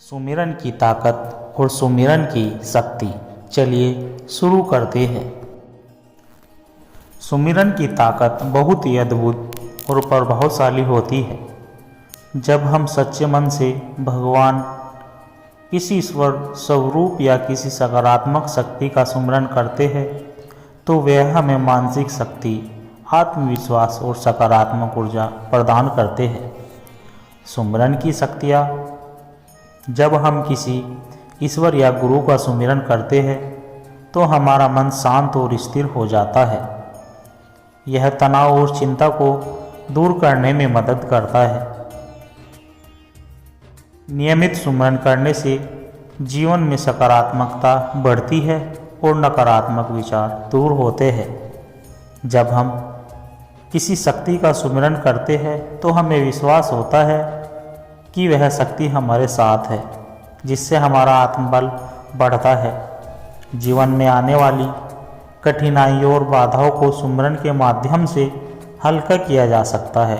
सुमिरन की ताकत और सुमिरन की शक्ति। चलिए शुरू करते हैं। सुमिरन की ताकत बहुत ही अद्भुत और प्रभावशाली होती है। जब हम सच्चे मन से भगवान, किसी ईश्वर स्वरूप या किसी सकारात्मक शक्ति का सुमिरन करते हैं तो वह हमें मानसिक शक्ति, आत्मविश्वास और सकारात्मक ऊर्जा प्रदान करते हैं। सुमिरन की शक्तियाँ। जब हम किसी ईश्वर या गुरु का सुमिरन करते हैं तो हमारा मन शांत और स्थिर हो जाता है। यह तनाव और चिंता को दूर करने में मदद करता है। नियमित सुमिरन करने से जीवन में सकारात्मकता बढ़ती है और नकारात्मक विचार दूर होते हैं। जब हम किसी शक्ति का सुमिरन करते हैं तो हमें विश्वास होता है कि वह शक्ति हमारे साथ है, जिससे हमारा आत्मबल बढ़ता है। जीवन में आने वाली कठिनाइयों और बाधाओं को सुमिरन के माध्यम से हल्का किया जा सकता है,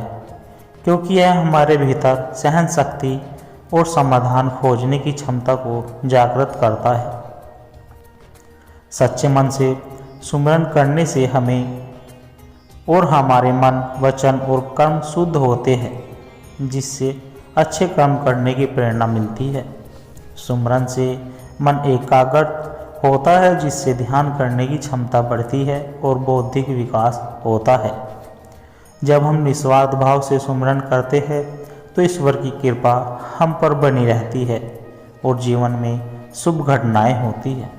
क्योंकि यह हमारे भीतर सहन शक्ति और समाधान खोजने की क्षमता को जागृत करता है। सच्चे मन से सुमिरन करने से हमें और हमारे मन, वचन और कर्म शुद्ध होते हैं, जिससे अच्छे कर्म करने की प्रेरणा मिलती है। सुमिरन से मन एकाग्र होता है, जिससे ध्यान करने की क्षमता बढ़ती है और बौद्धिक विकास होता है। जब हम निस्वार्थ भाव से सुमिरन करते हैं तो ईश्वर की कृपा हम पर बनी रहती है और जीवन में शुभ घटनाएं होती है।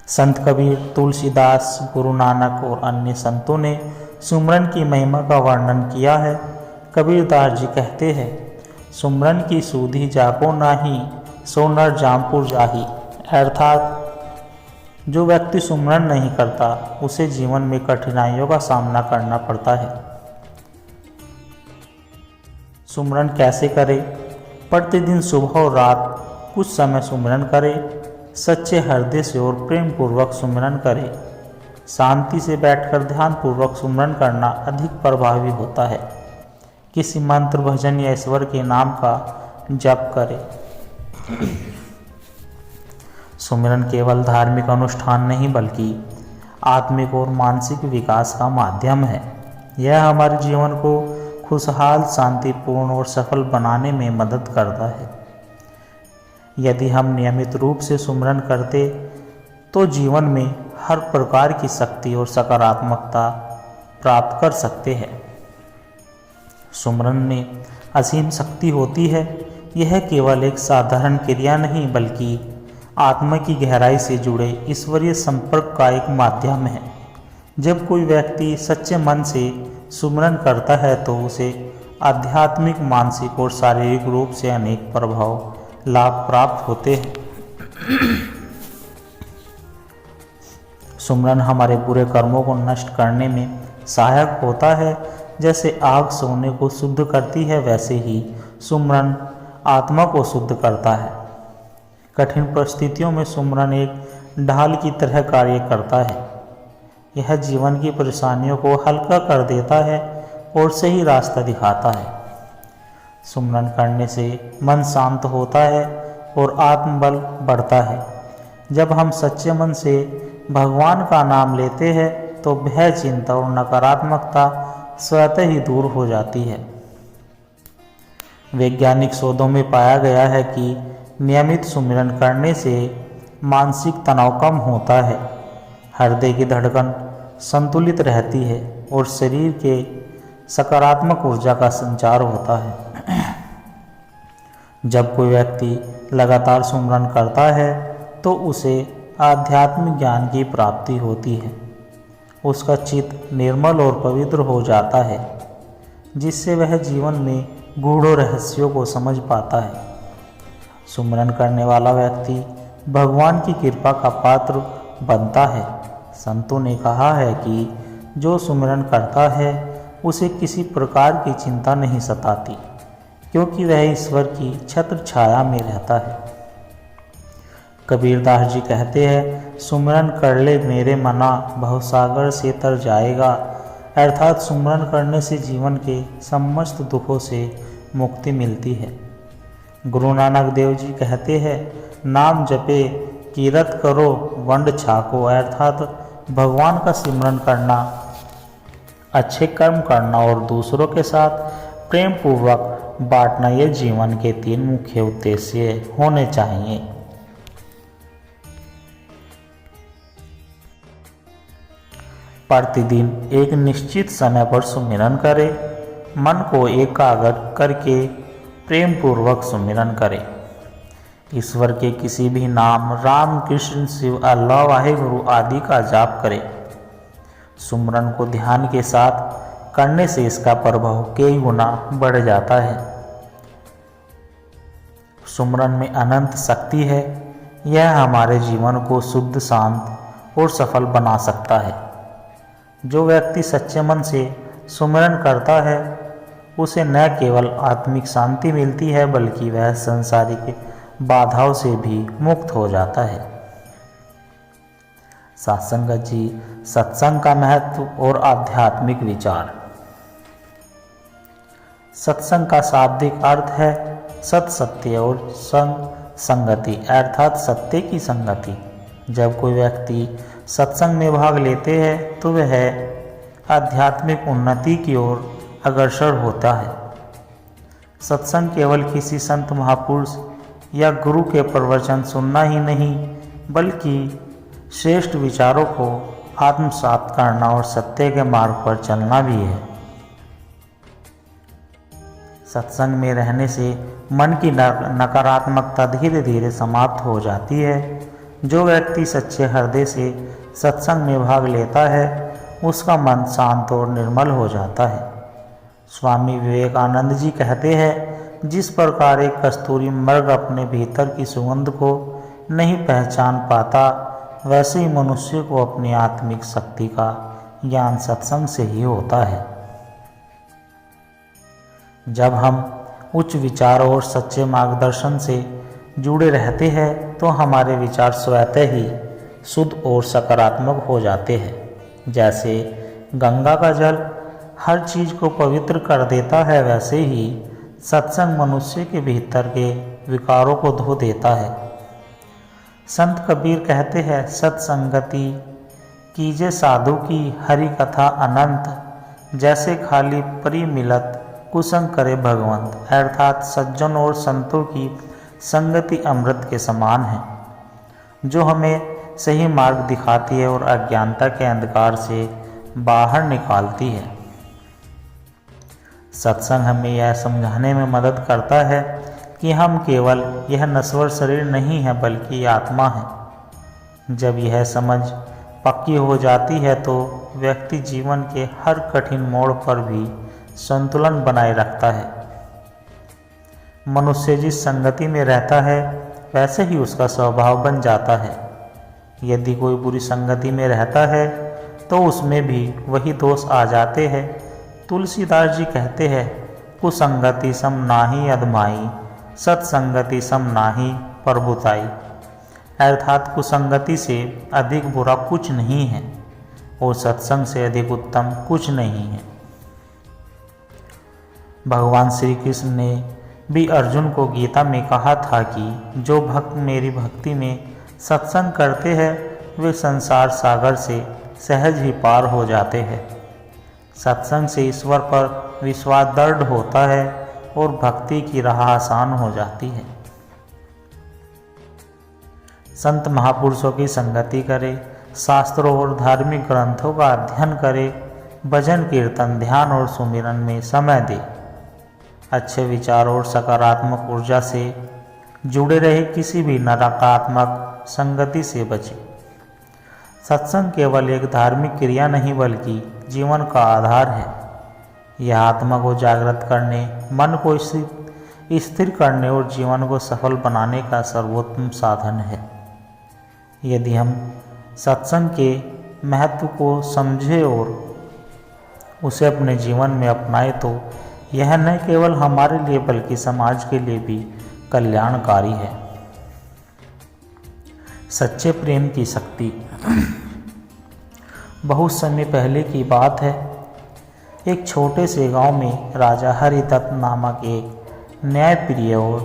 संत कबीर, तुलसीदास, गुरु नानक और अन्य संतों ने सुमिरन की महिमा का वर्णन किया है। कबीरदास जी कहते हैं, सुमिरन की सूधी जाको नाही, सो नर जामपुर जाही। अर्थात जो व्यक्ति सुमिरन नहीं करता उसे जीवन में कठिनाइयों का सामना करना पड़ता है। सुमिरन कैसे करें? प्रतिदिन सुबह और रात कुछ समय सुमिरन करें। सच्चे हृदय से और प्रेम पूर्वक सुमिरन करें। शांति से बैठकर ध्यान पूर्वक सुमिरन करना अधिक प्रभावी होता है। किसी मंत्र, भजन या ईश्वर के नाम का जप करें। सुमिरन केवल धार्मिक अनुष्ठान नहीं बल्कि आत्मिक और मानसिक विकास का माध्यम है। यह हमारे जीवन को खुशहाल, शांतिपूर्ण और सफल बनाने में मदद करता है। यदि हम नियमित रूप से सुमिरन करते तो जीवन में हर प्रकार की शक्ति और सकारात्मकता प्राप्त कर सकते हैं। सुमिरन में असीम शक्ति होती है। यह केवल एक साधारण क्रिया नहीं बल्कि आत्मा की गहराई से जुड़े ईश्वरीय संपर्क का एक माध्यम है। जब कोई व्यक्ति सच्चे मन से सुमिरन करता है तो उसे आध्यात्मिक, मानसिक और शारीरिक रूप से अनेक प्रभाव, लाभ प्राप्त होते हैं। सुमिरन हमारे बुरे कर्मों को नष्ट करने में सहायक होता है। जैसे आग सोने को शुद्ध करती है, वैसे ही सुमिरन आत्मा को शुद्ध करता है। कठिन परिस्थितियों में सुमिरन एक ढाल की तरह कार्य करता है। यह जीवन की परेशानियों को हल्का कर देता है और सही रास्ता दिखाता है। सुमिरन करने से मन शांत होता है और आत्मबल बढ़ता है। जब हम सच्चे मन से भगवान का नाम लेते हैं तो भय, चिंता और नकारात्मकता स्वतः ही दूर हो जाती है। वैज्ञानिक शोधों में पाया गया है कि नियमित सुमिरन करने से मानसिक तनाव कम होता है, हृदय की धड़कन संतुलित रहती है और शरीर के सकारात्मक ऊर्जा का संचार होता है। जब कोई व्यक्ति लगातार सुमिरन करता है तो उसे आध्यात्मिक ज्ञान की प्राप्ति होती है। उसका चित्त निर्मल और पवित्र हो जाता है, जिससे वह जीवन में गूढ़ रहस्यों को समझ पाता है। सुमिरन करने वाला व्यक्ति भगवान की कृपा का पात्र बनता है। संतों ने कहा है कि जो सुमिरन करता है उसे किसी प्रकार की चिंता नहीं सताती, क्योंकि वह ईश्वर की छत्र छाया में रहता है। कबीरदास जी कहते हैं, सुमिरन कर ले मेरे मना, भवसागर से तर जाएगा। अर्थात सुमिरन करने से जीवन के समस्त दुखों से मुक्ति मिलती है। गुरु नानक देव जी कहते हैं, नाम जपे कीरत करो वंड छाको, अर्थात भगवान का सिमरन करना, अच्छे कर्म करना और दूसरों के साथ प्रेम पूर्वक बांटना, ये जीवन के 3 मुख्य उद्देश्य होने चाहिए। प्रतिदिन एक निश्चित समय पर सुमिरन करें। मन को एकाग्र करके प्रेम पूर्वक सुमिरन करें। ईश्वर के किसी भी नाम, राम, कृष्ण, शिव, अल्लाह, वाहेगुरु आदि का जाप करें। सुमिरन को ध्यान के साथ करने से इसका प्रभाव कई गुना बढ़ जाता है। सुमिरन में अनंत शक्ति है। यह हमारे जीवन को शुद्ध, शांत और सफल बना सकता है। जो व्यक्ति सच्चे मन से सुमिरन करता है उसे न केवल आत्मिक शांति मिलती है बल्कि वह सांसारिक बाधाओं से भी मुक्त हो जाता है। सत्संगत जी, सत्संग का महत्व और आध्यात्मिक विचार। सत्संग का शाब्दिक अर्थ है सत, सत्य और संग, संगति, अर्थात सत्य की संगति। जब कोई व्यक्ति सत्संग में भाग लेते हैं तो वह आध्यात्मिक उन्नति की ओर अग्रसर होता है। सत्संग केवल किसी संत, महापुरुष या गुरु के प्रवचन सुनना ही नहीं बल्कि श्रेष्ठ विचारों को आत्मसात करना और सत्य के मार्ग पर चलना भी है। सत्संग में रहने से मन की नकारात्मकता धीरे धीरे समाप्त हो जाती है। जो व्यक्ति सच्चे हृदय से सत्संग में भाग लेता है उसका मन शांत और निर्मल हो जाता है। स्वामी विवेकानंद जी कहते हैं, जिस प्रकार एक कस्तूरी मृग अपने भीतर की सुगंध को नहीं पहचान पाता, वैसे ही मनुष्य को अपनी आत्मिक शक्ति का ज्ञान सत्संग से ही होता है। जब हम उच्च विचारों और सच्चे मार्गदर्शन से जुड़े रहते हैं तो हमारे विचार स्वतः ही शुद्ध और सकारात्मक हो जाते हैं। जैसे गंगा का जल हर चीज को पवित्र कर देता है, वैसे ही सत्संग मनुष्य के भीतर के विकारों को धो देता है। संत कबीर कहते हैं, सत्संगति कीजे साधु की हरि कथा अनंत, जैसे खाली परी मिलत कुसंग करे भगवंत, अर्थात सज्जन और संतों की संगति अमृत के समान है जो हमें सही मार्ग दिखाती है और अज्ञानता के अंधकार से बाहर निकालती है। सत्संग हमें यह समझाने में मदद करता है कि हम केवल यह नश्वर शरीर नहीं है बल्कि आत्मा है। जब यह समझ पक्की हो जाती है तो व्यक्ति जीवन के हर कठिन मोड़ पर भी संतुलन बनाए रखता है। मनुष्य जिस संगति में रहता है वैसे ही उसका स्वभाव बन जाता है। यदि कोई बुरी संगति में रहता है तो उसमें भी वही दोष आ जाते हैं। तुलसीदास जी कहते हैं, कुसंगति सम नाहि अधमाई, सत्संगति सम नाहि प्रभुताई, अर्थात कुसंगति से अधिक बुरा कुछ नहीं है और सत्संग से अधिक उत्तम कुछ नहीं है। भगवान श्री कृष्ण ने भी अर्जुन को गीता में कहा था कि जो भक्त मेरी भक्ति में सत्संग करते हैं वे संसार सागर से सहज ही पार हो जाते हैं। सत्संग से ईश्वर पर विश्वास दृढ़ होता है और भक्ति की राह आसान हो जाती है। संत महापुरुषों की संगति करें, शास्त्रों और धार्मिक ग्रंथों का अध्ययन करें, भजन कीर्तन, ध्यान और सुमिरन में समय दें। अच्छे विचार और सकारात्मक ऊर्जा से जुड़े रहे, किसी भी नकारात्मक संगति से बचें। सत्संग केवल एक धार्मिक क्रिया नहीं बल्कि जीवन का आधार है। यह आत्मा को जागृत करने, मन को स्थिर करने और जीवन को सफल बनाने का सर्वोत्तम साधन है। यदि हम सत्संग के महत्व को समझें और उसे अपने जीवन में अपनाएं तो यह न केवल हमारे लिए बल्कि समाज के लिए भी कल्याणकारी है। सच्चे प्रेम की शक्ति। बहुत समय पहले की बात है, एक छोटे से गांव में राजा हरिदत्त नामक एक न्यायप्रिय और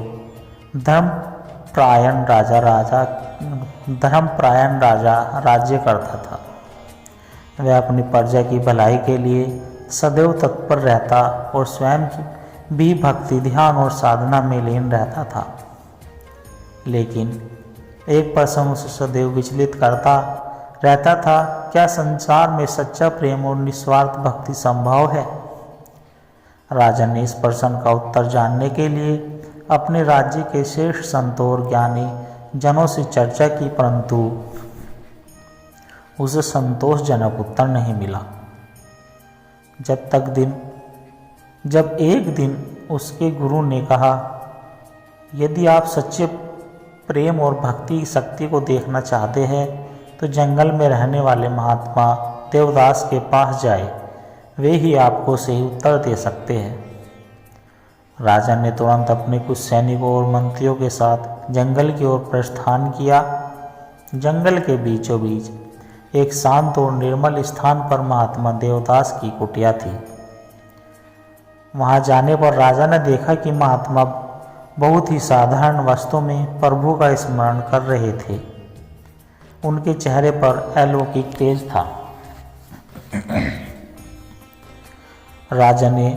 धर्मपरायण राजा राज्य करता था। वह अपनी प्रजा की भलाई के लिए सदैव तत्पर रहता और स्वयं भी भक्ति, ध्यान और साधना में लीन रहता था। लेकिन एक प्रश्न उसे सदैव विचलित करता रहता था, क्या संसार में सच्चा प्रेम और निस्वार्थ भक्ति संभव है? राजा ने इस प्रश्न का उत्तर जानने के लिए अपने राज्य के श्रेष्ठ संतों और ज्ञानी जनों से चर्चा की, परंतु उसे संतोषजनक उत्तर नहीं मिला। जब एक दिन उसके गुरु ने कहा, यदि आप सच्चे प्रेम और भक्ति की शक्ति को देखना चाहते हैं तो जंगल में रहने वाले महात्मा देवदास के पास जाए, वे ही आपको सही उत्तर दे सकते हैं। राजा ने तुरंत अपने कुछ सैनिकों और मंत्रियों के साथ जंगल की ओर प्रस्थान किया। जंगल के बीचों बीच एक शांत और निर्मल स्थान पर महात्मा देवदास की कुटिया थी। वहां जाने पर राजा ने देखा कि महात्मा बहुत ही साधारण वस्त्रों में प्रभु का स्मरण कर रहे थे। उनके चेहरे पर अलौकिक तेज था। राजा ने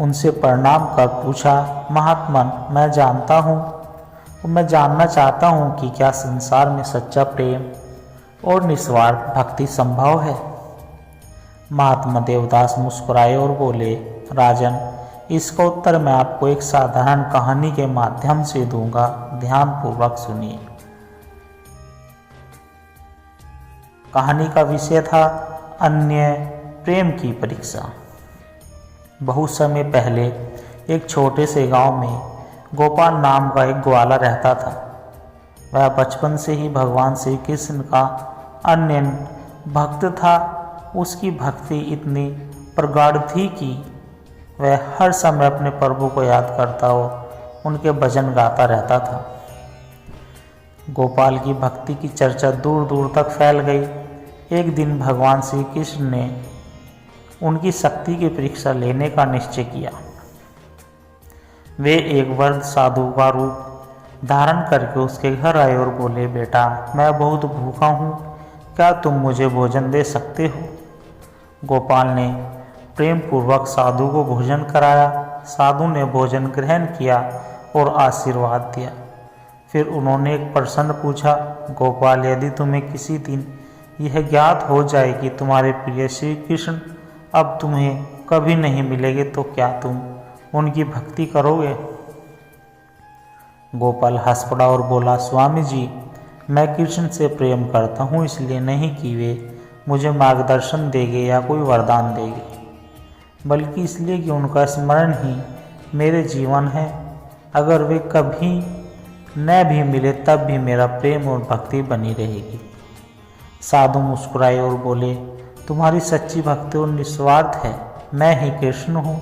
उनसे प्रणाम कर पूछा, महात्मन, मैं जानना चाहता हूँ कि क्या संसार में सच्चा प्रेम और निस्वार्थ भक्ति संभव है? महात्मा देवदास मुस्कुराए और बोले, राजन, इसका उत्तर मैं आपको एक साधारण कहानी के माध्यम से दूंगा, ध्यान पूर्वक सुनिए। कहानी का विषय था अन्य प्रेम की परीक्षा। बहुत समय पहले एक छोटे से गांव में गोपाल नाम का एक ग्वाला रहता था। वह बचपन से ही भगवान श्री कृष्ण का अन्य भक्त था। उसकी भक्ति इतनी प्रगाढ़ थी कि वह हर समय अपने प्रभु को याद करता और उनके भजन गाता रहता था। गोपाल की भक्ति की चर्चा दूर दूर तक फैल गई। एक दिन भगवान श्री कृष्ण ने उनकी शक्ति की परीक्षा लेने का निश्चय किया। वे एक वृद्ध साधु का रूप धारण करके उसके घर आए और बोले, बेटा, मैं बहुत भूखा हूँ, क्या तुम मुझे भोजन दे सकते हो? गोपाल ने प्रेम पूर्वक साधु को भोजन कराया। साधु ने भोजन ग्रहण किया और आशीर्वाद दिया। फिर उन्होंने एक प्रश्न पूछा, गोपाल, यदि तुम्हें किसी दिन यह ज्ञात हो जाए कि तुम्हारे प्रिय श्री कृष्ण अब तुम्हें कभी नहीं मिलेंगे तो क्या तुम उनकी भक्ति करोगे? गोपाल हंस पड़ा और बोला, स्वामी जी, मैं कृष्ण से प्रेम करता हूँ, इसलिए नहीं कि वे मुझे मार्गदर्शन देंगे या कोई वरदान देंगे, बल्कि इसलिए कि उनका स्मरण ही मेरे जीवन है। अगर वे कभी न भी मिले तब भी मेरा प्रेम और भक्ति बनी रहेगी। साधु मुस्कुराए और बोले, तुम्हारी सच्ची भक्ति और निस्वार्थ है। मैं ही कृष्ण हूँ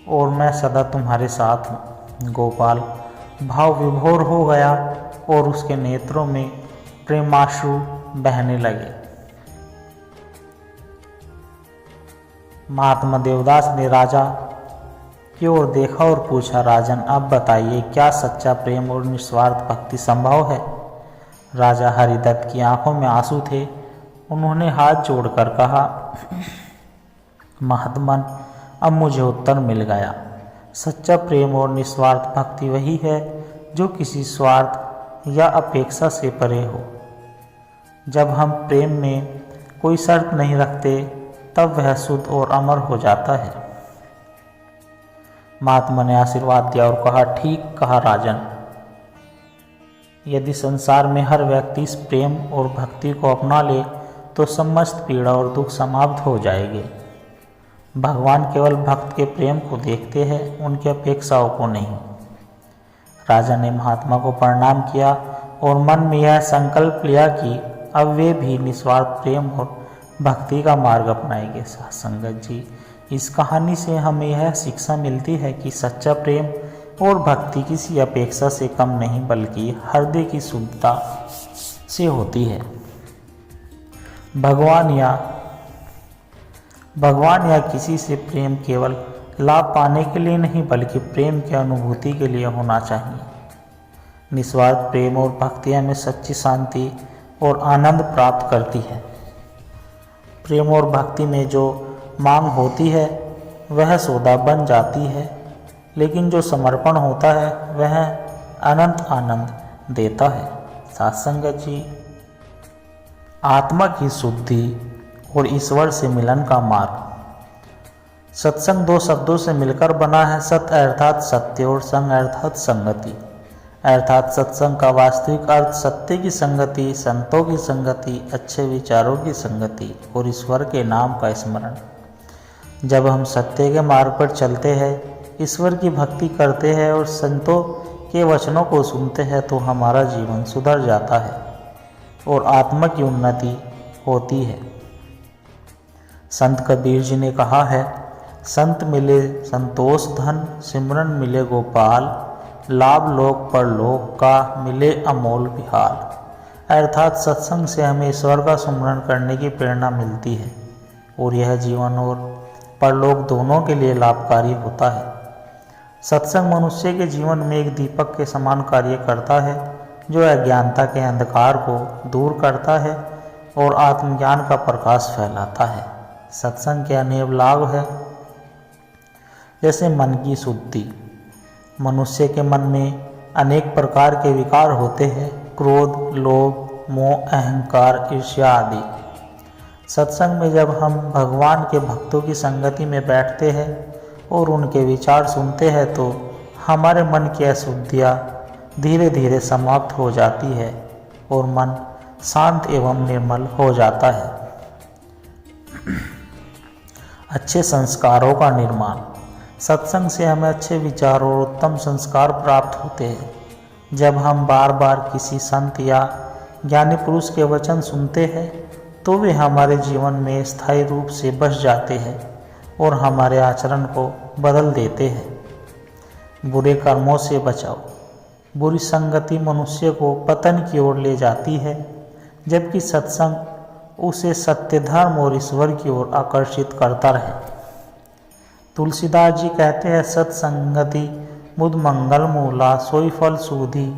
और मैं सदा तुम्हारे साथ हूँ। गोपाल भाव विभोर हो गया और उसके नेत्रों में प्रेमाश्रु बहने लगे। महात्मा देवदास ने राजा की ओर देखा और पूछा, राजन, अब बताइए, क्या सच्चा प्रेम और निस्वार्थ भक्ति संभव है? राजा हरिदत्त की आंखों में आंसू थे। उन्होंने हाथ जोड़कर कहा, महात्मन, अब मुझे उत्तर मिल गया। सच्चा प्रेम और निस्वार्थ भक्ति वही है जो किसी स्वार्थ या अपेक्षा से परे हो। जब हम प्रेम में कोई शर्त नहीं रखते तब वह शुद्ध और अमर हो जाता है। महात्मा ने आशीर्वाद दिया और कहा, ठीक कहा राजन। यदि संसार में हर व्यक्ति इस प्रेम और भक्ति को अपना ले तो समस्त पीड़ा और दुख समाप्त हो जाएंगे। भगवान केवल भक्त के प्रेम को देखते हैं, उनकी अपेक्षाओं को नहीं। राजा ने महात्मा को प्रणाम किया और मन में यह संकल्प लिया कि अब वे भी निस्वार्थ प्रेम और भक्ति का मार्ग अपनाएंगे। संगत जी, इस कहानी से हमें यह शिक्षा मिलती है कि सच्चा प्रेम और भक्ति किसी अपेक्षा से कम नहीं बल्कि हृदय की शुद्धता से होती है। भगवान या किसी से प्रेम केवल लाभ पाने के लिए नहीं बल्कि प्रेम की अनुभूति के लिए होना चाहिए। निस्वार्थ प्रेम और भक्ति हमें सच्ची शांति और आनंद प्राप्त करती है। प्रेम और भक्ति में जो मांग होती है वह सौदा बन जाती है, लेकिन जो समर्पण होता है वह अनंत आनंद देता है। साथ संगत जी, आत्मा की शुद्धि और ईश्वर से मिलन का मार्ग। सत्संग दो शब्दों से मिलकर बना है, सत अर्थात सत्य और संग अर्थात संगति। अर्थात सत्संग का वास्तविक अर्थ सत्य की संगति, संतों की संगति, अच्छे विचारों की संगति और ईश्वर के नाम का स्मरण। जब हम सत्य के मार्ग पर चलते हैं, ईश्वर की भक्ति करते हैं और संतों के वचनों को सुनते हैं तो हमारा जीवन सुधर जाता है और आत्मा की उन्नति होती है। संत कबीर जी ने कहा है, संत मिले संतोष धन, सिमरन मिले गोपाल, लाभ लोक परलोक का मिले अमोल विहार। अर्थात सत्संग से हमें ईश्वर का सुमरन करने की प्रेरणा मिलती है और यह जीवन और परलोक दोनों के लिए लाभकारी होता है। सत्संग मनुष्य के जीवन में एक दीपक के समान कार्य करता है जो अज्ञानता के अंधकार को दूर करता है और आत्मज्ञान का प्रकाश फैलाता है। सत्संग के अनेक लाभ है, जैसे मन की शुद्धि। मनुष्य के मन में अनेक प्रकार के विकार होते हैं, क्रोध, लोभ, मोह, अहंकार, ईर्ष्या आदि। सत्संग में जब हम भगवान के भक्तों की संगति में बैठते हैं और उनके विचार सुनते हैं तो हमारे मन की अशुद्धियाँ धीरे धीरे समाप्त हो जाती है और मन शांत एवं निर्मल हो जाता है। अच्छे संस्कारों का निर्माण। सत्संग से हमें अच्छे विचार और उत्तम संस्कार प्राप्त होते हैं। जब हम बार बार किसी संत या ज्ञानी पुरुष के वचन सुनते हैं तो वे हमारे जीवन में स्थायी रूप से बस जाते हैं और हमारे आचरण को बदल देते हैं। बुरे कर्मों से बचाओ। बुरी संगति मनुष्य को पतन की ओर ले जाती है, जबकि सत्संग उसे सत्य, धर्म और ईश्वर की ओर आकर्षित करता रहे। तुलसीदास जी कहते हैं, सत्संगति मुद मंगल मूला, सोई फल सूधी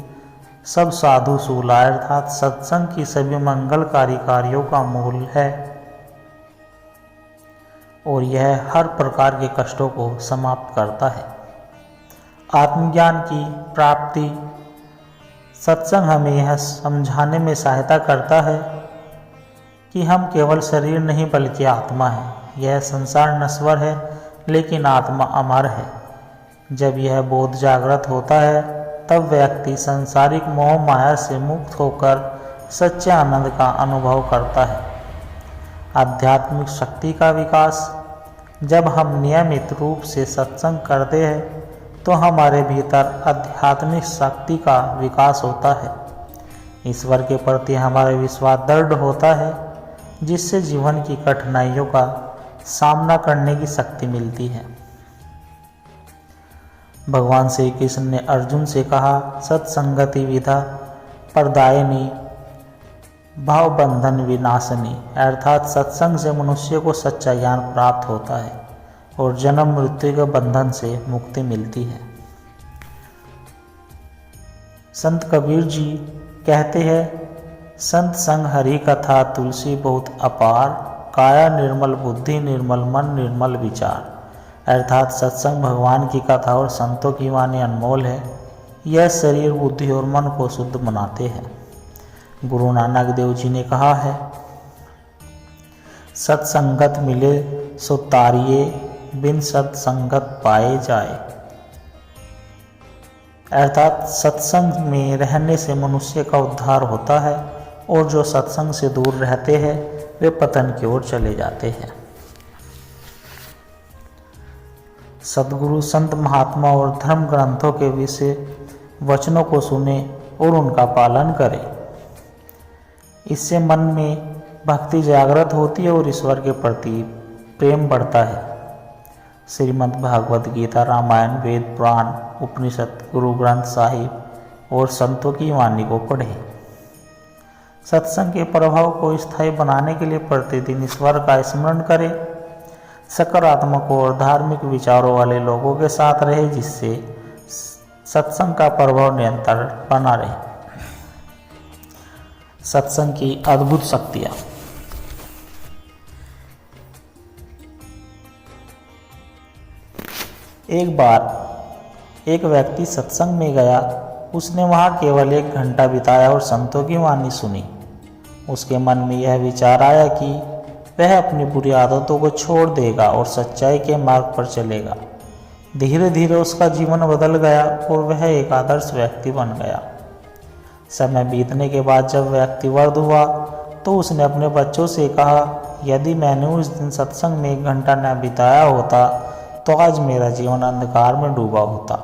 सब साधु सूला। अर्थात सत्संग की सभी मंगलकारी कार्यों का मूल है और यह हर प्रकार के कष्टों को समाप्त करता है। आत्मज्ञान की प्राप्ति। सत्संग हमें यह समझाने में सहायता करता है कि हम केवल शरीर नहीं बल्कि आत्मा है। यह संसार नश्वर है लेकिन आत्मा अमर है। जब यह बोध जागृत होता है तब व्यक्ति सांसारिक मोह माया से मुक्त होकर सच्चे आनंद का अनुभव करता है। आध्यात्मिक शक्ति का विकास। जब हम नियमित रूप से सत्संग करते हैं तो हमारे भीतर आध्यात्मिक शक्ति का विकास होता है। ईश्वर के प्रति हमारा विश्वास दृढ़ होता है, जिससे जीवन की कठिनाइयों का सामना करने की शक्ति मिलती है। भगवान श्री कृष्ण ने अर्जुन से कहा, सत्संगति विधा प्रदायिनी भाव बंधन विनाशनी। अर्थात सत्संग से मनुष्य को सच्चा ज्ञान प्राप्त होता है और जन्म मृत्यु के बंधन से मुक्ति मिलती है। संत कबीर जी कहते हैं, संत संग हरि कथा तुलसी बहुत अपार, काया निर्मल बुद्धि निर्मल मन निर्मल विचार। अर्थात सत्संग भगवान की कथा और संतों की वाणी अनमोल है। यह शरीर, बुद्धि और मन को शुद्ध बनाते हैं। गुरु नानक देव जी ने कहा है, सत्संगत मिले सो तारिये, बिन सत्संगत पाए जाए। अर्थात सत्संग में रहने से मनुष्य का उद्धार होता है और जो सत्संग से दूर रहते हैं वे पतन की ओर चले जाते हैं। सद्गुरु संत महात्मा और धर्म ग्रंथों के विषय वचनों को सुने और उनका पालन करें। इससे मन में भक्ति जागृत होती है और ईश्वर के प्रति प्रेम बढ़ता है। श्रीमद् भागवत गीता, रामायण, वेद, पुराण, उपनिषद, गुरु ग्रंथ साहिब और संतों की वाणी को पढ़ें। सत्संग के प्रभाव को स्थायी बनाने के लिए प्रतिदिन ईश्वर का स्मरण करें। सकारात्मक और धार्मिक विचारों वाले लोगों के साथ रहे, जिससे सत्संग का प्रभाव निरंतर बना रहे। सत्संग की अद्भुत शक्तियाँ। एक बार एक व्यक्ति सत्संग में गया। उसने वहाँ केवल 1 घंटा बिताया और संतों की वाणी सुनी। उसके मन में यह विचार आया कि वह अपनी बुरी आदतों को छोड़ देगा और सच्चाई के मार्ग पर चलेगा। धीरे धीरे उसका जीवन बदल गया और वह एक आदर्श व्यक्ति बन गया। समय बीतने के बाद जब व्यक्ति वृद्ध हुआ तो उसने अपने बच्चों से कहा, यदि मैंने उस दिन सत्संग में 1 घंटा न बिताया होता तो आज मेरा जीवन अंधकार में डूबा होता।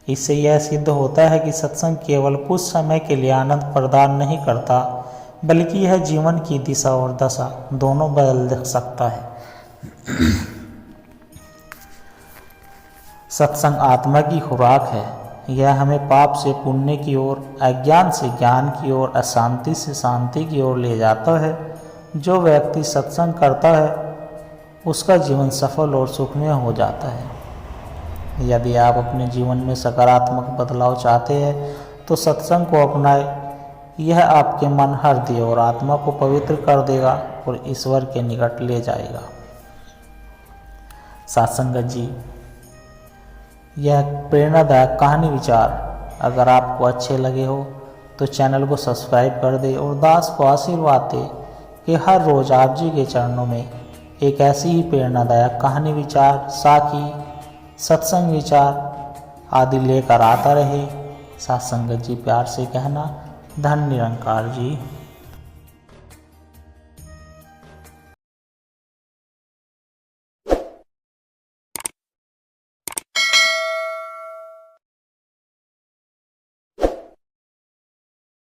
इससे यह सिद्ध होता है कि सत्संग केवल कुछ समय के लिए आनंद प्रदान नहीं करता, बल्कि यह जीवन की दिशा और दशा दोनों बदल सकता है। सत्संग आत्मा की खुराक है। यह हमें पाप से पुण्य की ओर, अज्ञान से ज्ञान की ओर, अशांति से शांति की ओर ले जाता है। जो व्यक्ति सत्संग करता है उसका जीवन सफल और सुखमय हो जाता है। यदि आप अपने जीवन में सकारात्मक बदलाव चाहते हैं तो सत्संग को अपनाएं। यह आपके मन, हृदय और आत्मा को पवित्र कर देगा और ईश्वर के निकट ले जाएगा। सत्संगत जी, यह प्रेरणादायक कहानी विचार अगर आपको अच्छे लगे हो तो चैनल को सब्सक्राइब कर दे और दास को आशीर्वाद दे कि हर रोज आप जी के चरणों में एक ऐसी ही प्रेरणादायक कहानी विचार, साखी, सत्संग विचार आदि लेकर आता रहे। सत्संगत जी प्यार से कहना, धन निरंकार जी।